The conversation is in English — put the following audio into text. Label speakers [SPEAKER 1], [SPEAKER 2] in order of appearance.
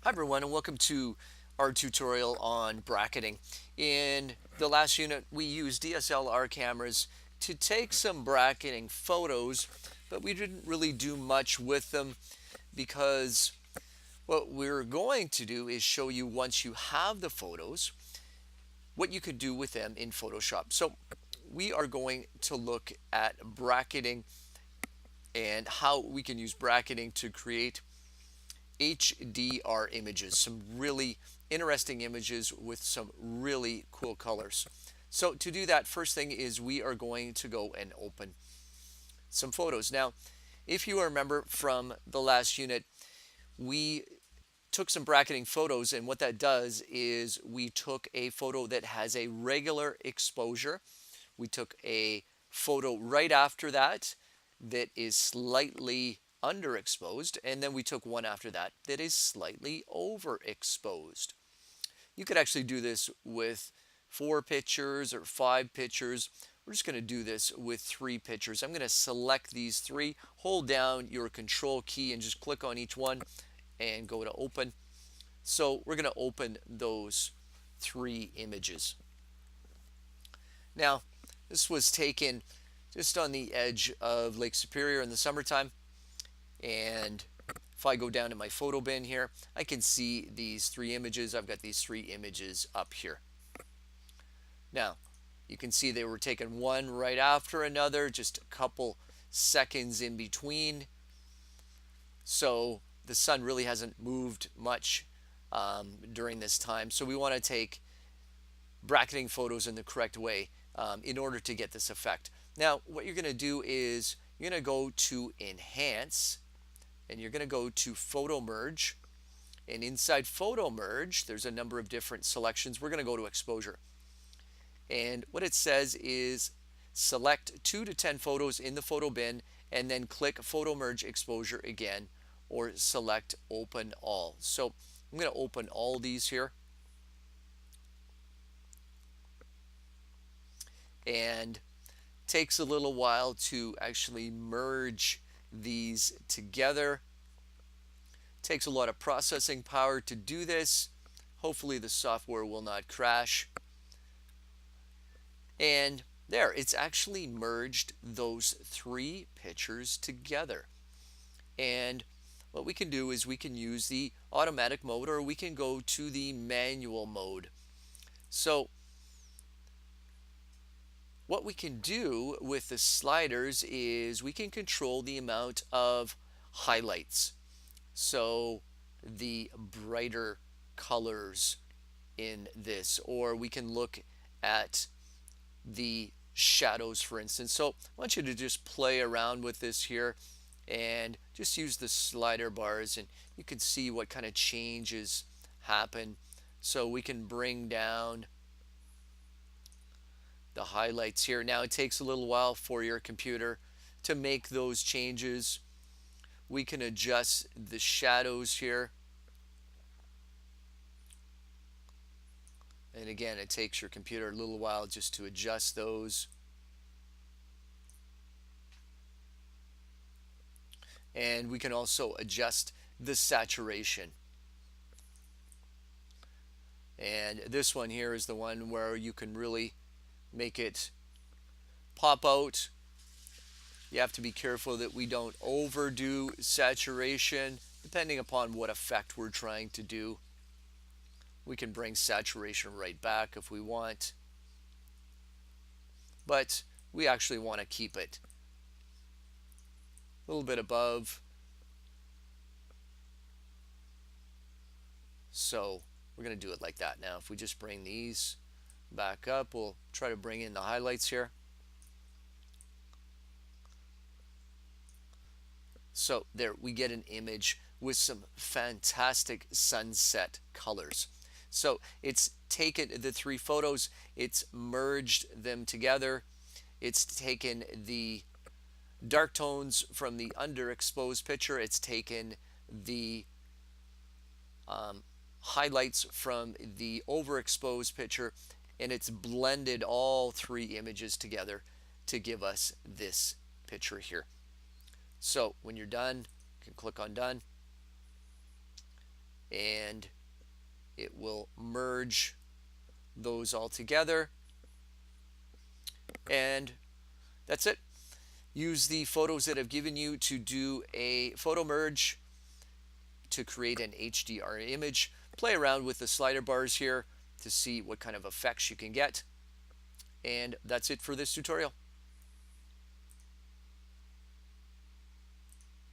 [SPEAKER 1] Hi everyone and welcome to our tutorial on bracketing. In the last unit we used DSLR cameras to take some bracketing photos, but we didn't really do much with them because what we're going to do is show you, once you have the photos, what you could do with them in Photoshop. So we are going to look at bracketing and how we can use bracketing to create HDR images, some really interesting images with some really cool colors. So to do that, first thing is we are going to go and open some photos. Now, if you remember from the last unit, we took some bracketing photos, and what that does is we took a photo that has a regular exposure. We took a photo right after that that is slightly underexposed, and then we took one after that that is slightly overexposed. You could actually do this with 4 pictures or 5 pictures. We're just going to do this with 3 pictures. I'm going to select these three, hold down your control key and just click on each one and go to open. So we're going to open those 3 images. Now, this was taken just on the edge of Lake Superior in the summertime, and if I go down to my photo bin here, I can see these 3 images. I've got these 3 images up here. Now, you can see they were taken one right after another, just a couple seconds in between. So the sun really hasn't moved much during this time. So we want to take bracketing photos in the correct way in order to get this effect. Now, what you're going to do is you're going to go to Enhance, and you're going to go to Photomerge. And inside Photomerge, there's a number of different selections. We're going to go to Exposure. And what it says is select 2 to 10 photos in the photo bin, and then click Photomerge Exposure again, or select Open All. So I'm going to open all these here. And takes a little while to actually merge these together. Takes a lot of processing power to do this. Hopefully the software will not crash. And there, it's actually merged those 3 pictures together. And what we can do is we can use the automatic mode, or we can go to the manual mode. So what we can do with the sliders is we can control the amount of highlights. So the brighter colors in this, or we can look at the shadows, for instance. So I want you to just play around with this here and just use the slider bars, and you can see what kind of changes happen. So we can bring down the highlights here. Now it takes a little while for your computer to make those changes. We can adjust the shadows here. And again, it takes your computer a little while just to adjust those. And we can also adjust the saturation. And this one here is the one where you can really make it pop out. You have to be careful that we don't overdo saturation, depending upon what effect we're trying to do. We can bring saturation right back if we want, but we actually want to keep it a little bit above. So we're going to do it like that. Now if we just bring these back up, we'll try to bring in the highlights here. So there we get an image with some fantastic sunset colors. So it's taken the 3 photos, it's merged them together, it's taken the dark tones from the underexposed picture, it's taken the highlights from the overexposed picture, and it's blended all 3 images together to give us this picture here. So when you're done, you can click on Done. and it will merge those all together. And that's it. Use the photos that I've given you to do a photo merge to create an HDR image. Play around with the slider bars here to see what kind of effects you can get. And that's it for this tutorial.